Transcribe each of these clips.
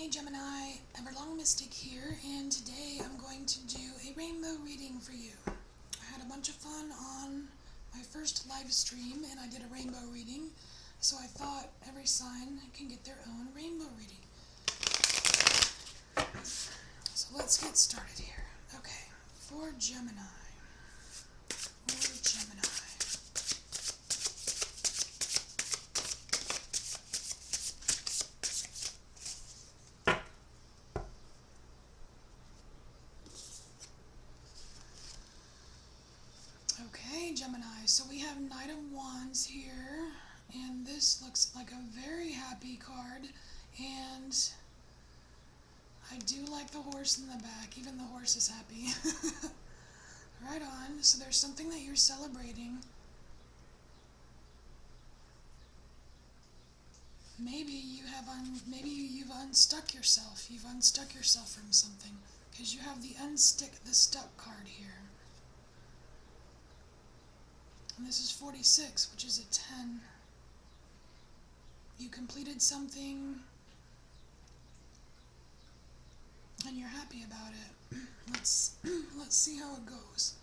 Hey Gemini, Everlong Mystic here, and today I'm going to do a rainbow reading for you. I had a bunch of fun on my first live stream and I did a rainbow reading, so I thought every sign can get their own rainbow reading. So let's get started here. Okay, for Gemini. Okay, Gemini, so we have Knight of Wands here, and this looks like a very happy card, and I do like the horse in the back. Even the horse is happy. Right on. So there's something that you're celebrating. Maybe you've unstuck yourself. You've unstuck yourself from something, because you have the unstick the stuck card here. And this is 46, which is a 10. You completed something and you're happy about it. Let's see how it goes.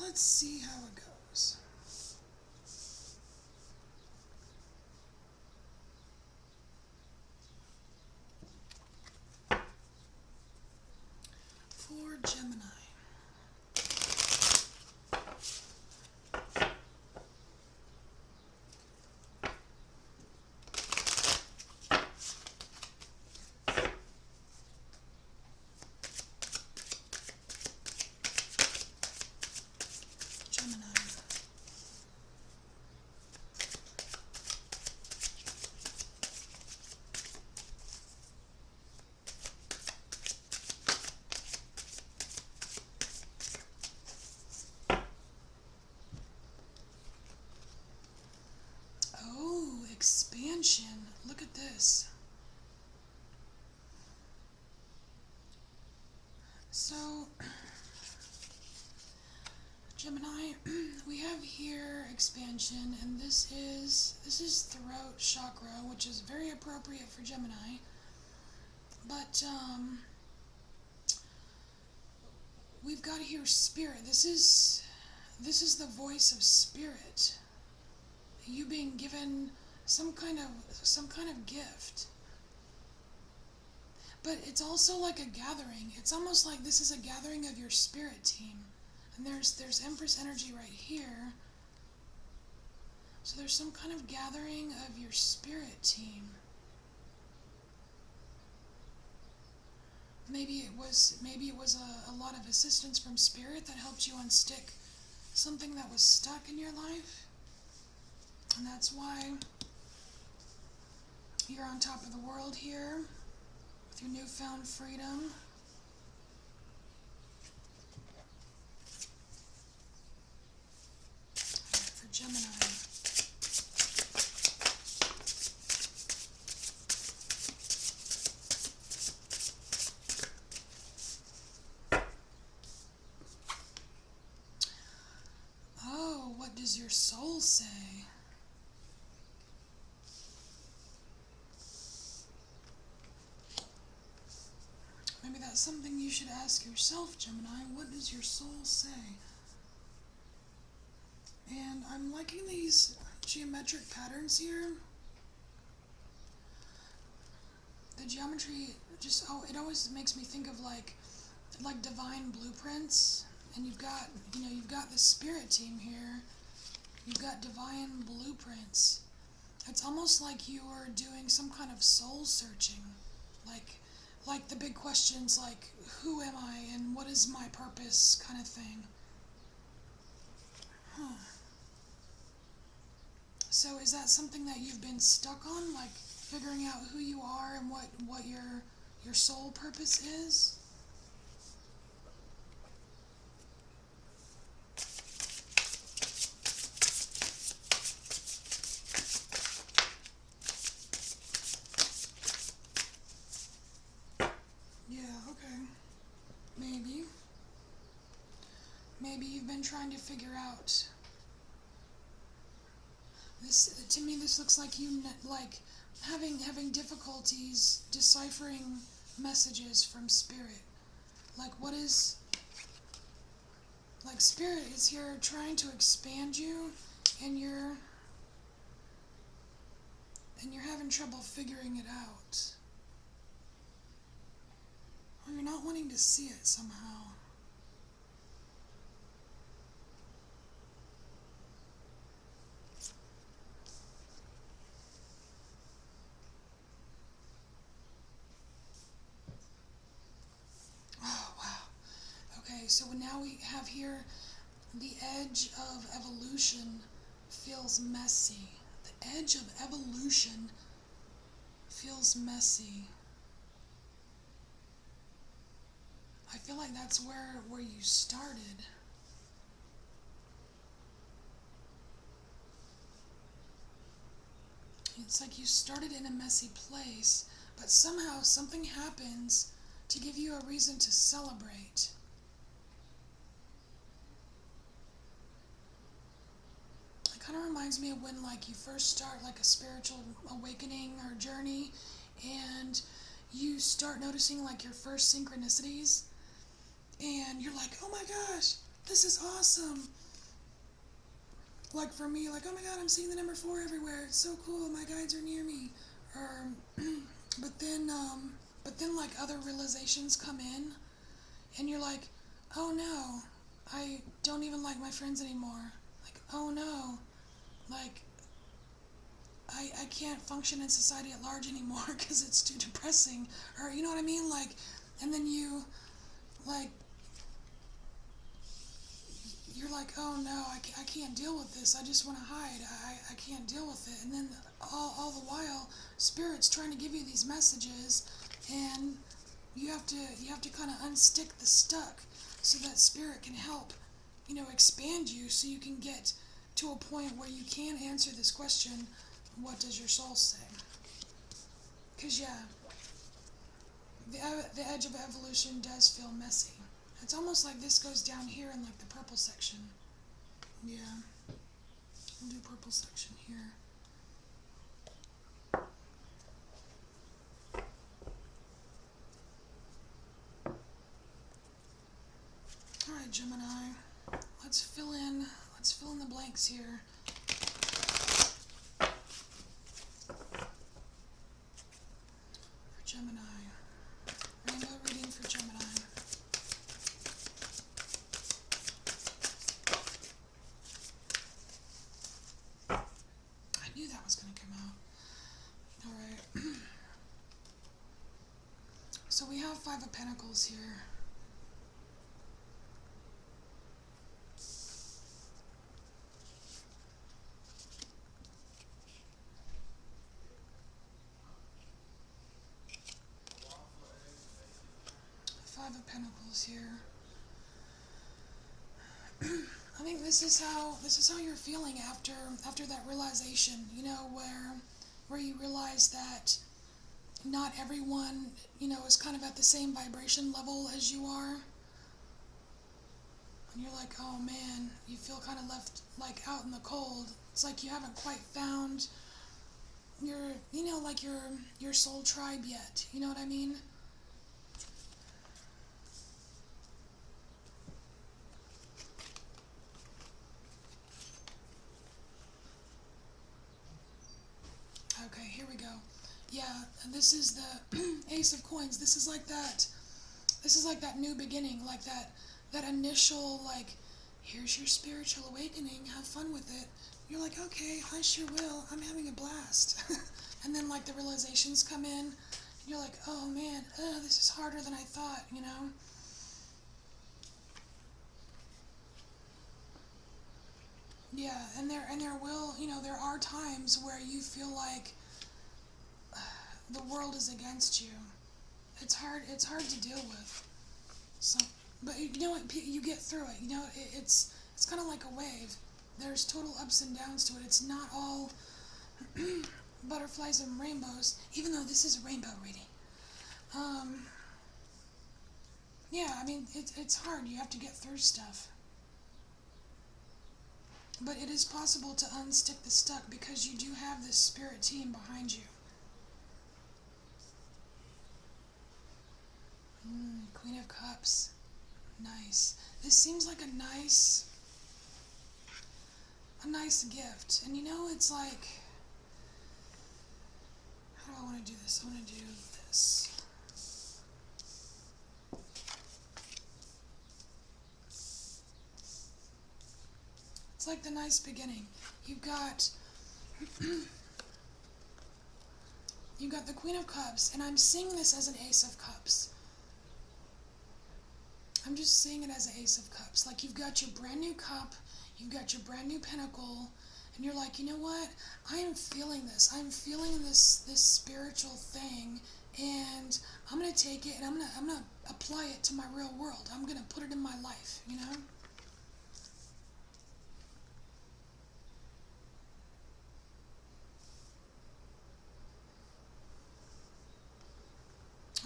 Let's see how it goes. For Gemini. Expansion. Look at this. So, Gemini, we have here expansion, and this is throat chakra, which is very appropriate for Gemini. But we've got here spirit. This is the voice of spirit. You being given some kind of gift. But it's also like a gathering. It's almost like this is a gathering of your spirit team. And there's Empress energy right here. So there's some kind of gathering of your spirit team. Maybe it was a lot of assistance from spirit that helped you unstick something that was stuck in your life. And that's why you're on top of the world here with your newfound freedom. For Gemini. Oh, what does your soul say? Maybe that's something you should ask yourself, Gemini. What does your soul say? And I'm liking these geometric patterns here. The geometry it always makes me think of like divine blueprints. And you've got the spirit team here. You've got divine blueprints. It's almost like you are doing some kind of soul searching. Like the big questions like, who am I and what is my purpose kind of thing. So is that something that you've been stuck on, like figuring out who you are and what your soul purpose is? Yeah, okay. Maybe you've been trying to figure out. This, to me, this looks like you having difficulties deciphering messages from Spirit. Like, like, Spirit is here trying to expand you, and you're having trouble figuring it out. Or you're not wanting to see it somehow. Oh, wow. Okay, so now we have here the edge of evolution feels messy. The edge of evolution feels messy. I feel like that's where you started. It's like you started in a messy place, but somehow something happens to give you a reason to celebrate. It kind of reminds me of when, like, you first start like a spiritual awakening or journey, and you start noticing like your first synchronicities, and you're like, oh my gosh, this is awesome. Like for me, like, oh my god, I'm seeing the number 4 everywhere. It's so cool. My guides are near me. Or, but then like other realizations come in, and you're like, oh no, I don't even like my friends anymore. Like, oh no, like I can't function in society at large anymore because it's too depressing. Or you know what I mean? Like, and then like you're like, oh no, I can't deal with this. I just want to hide. I can't deal with it. And then all the while, Spirit's trying to give you these messages, and you have to kind of unstick the stuck so that Spirit can help, expand you so you can get to a point where you can answer this question, what does your soul say? Because, yeah, the edge of evolution does feel messy. It's almost like this goes down here in like the purple section. Yeah. We'll do purple section here. Alright, Gemini. Let's fill in the blanks here. For Gemini. Rainbow reading for Gemini. I knew that was going to come out. Alright. So we have 5 of Pentacles here. Five of Pentacles here. I think this is how you're feeling after that realization, where you realize that not everyone, is kind of at the same vibration level as you are. And you're like, oh man, you feel kind of left like out in the cold. It's like you haven't quite found your, like your soul tribe yet. You know what I mean? Okay, here we go. Yeah, and this is the Ace of Coins. This is like that new beginning, like that initial, like, here's your spiritual awakening, have fun with it. You're like, okay, I sure will. I'm having a blast. And then like the realizations come in, and you're like, oh man, this is harder than I thought, Yeah, and there will, there are times where you feel like the world is against you. It's hard to deal with. So, but you know what? You get through it. It's kind of like a wave. There's total ups and downs to it. It's not all butterflies and rainbows, even though this is a rainbow reading. Yeah, I mean, it's hard. You have to get through stuff. But it is possible to unstick the stuck because you do have this spirit team behind you. nice. This seems like a nice gift. And you know, it's like, how do I want to do this? I want to do this. It's like the nice beginning. You've got you've got the Queen of Cups, and I'm seeing this as an Ace of Cups. I'm just seeing it as an Ace of Cups. Like, you've got your brand new cup, you've got your brand new pentacle, and you're like, you know what? I am feeling this. I'm feeling this spiritual thing, and I'm gonna take it and I'm gonna apply it to my real world. I'm gonna put it in my life, you know?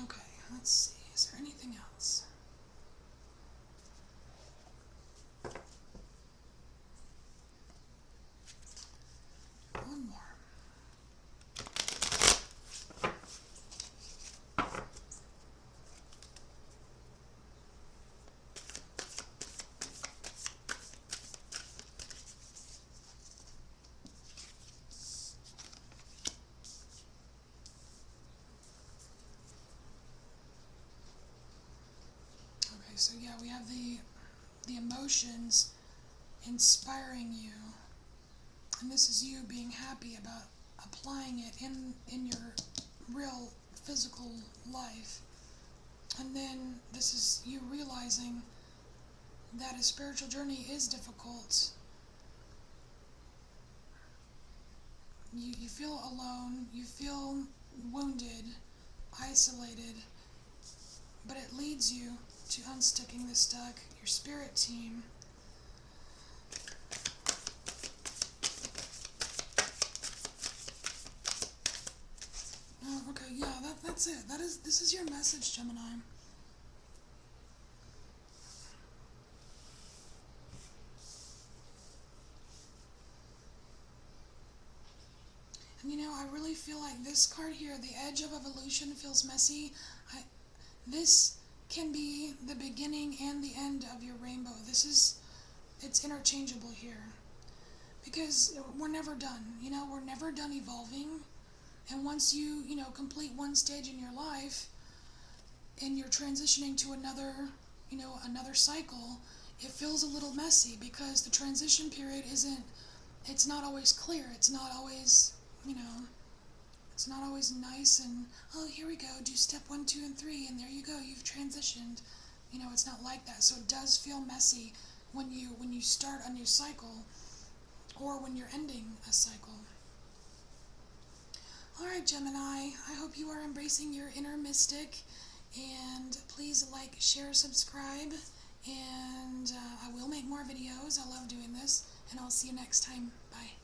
Okay, let's see. Is there anything else? One more. Okay, so yeah, we have the emotions inspiring you, and this is you being happy about applying it in your real physical life. And then this is you realizing that a spiritual journey is difficult. You feel alone, you feel wounded, isolated, but it leads you to unsticking this deck, your spirit team. Oh, okay, yeah, that's it. This is your message, Gemini. And you know, I really feel like this card here, the Edge of Evolution, feels messy. This can be the beginning and the end of your rainbow. It's interchangeable here. Because we're never done, you know, we're never done evolving. And once you complete one stage in your life and you're transitioning to another cycle, it feels a little messy because the transition period it's not always clear. It's not always, it's not always nice and, oh, here we go, do step 1, 2, and 3, and there you go, you've transitioned. It's not like that. So it does feel messy when you start a new cycle or when you're ending a cycle. Alright, Gemini, I hope you are embracing your inner mystic, and please like, share, subscribe, and I will make more videos. I love doing this, and I'll see you next time. Bye.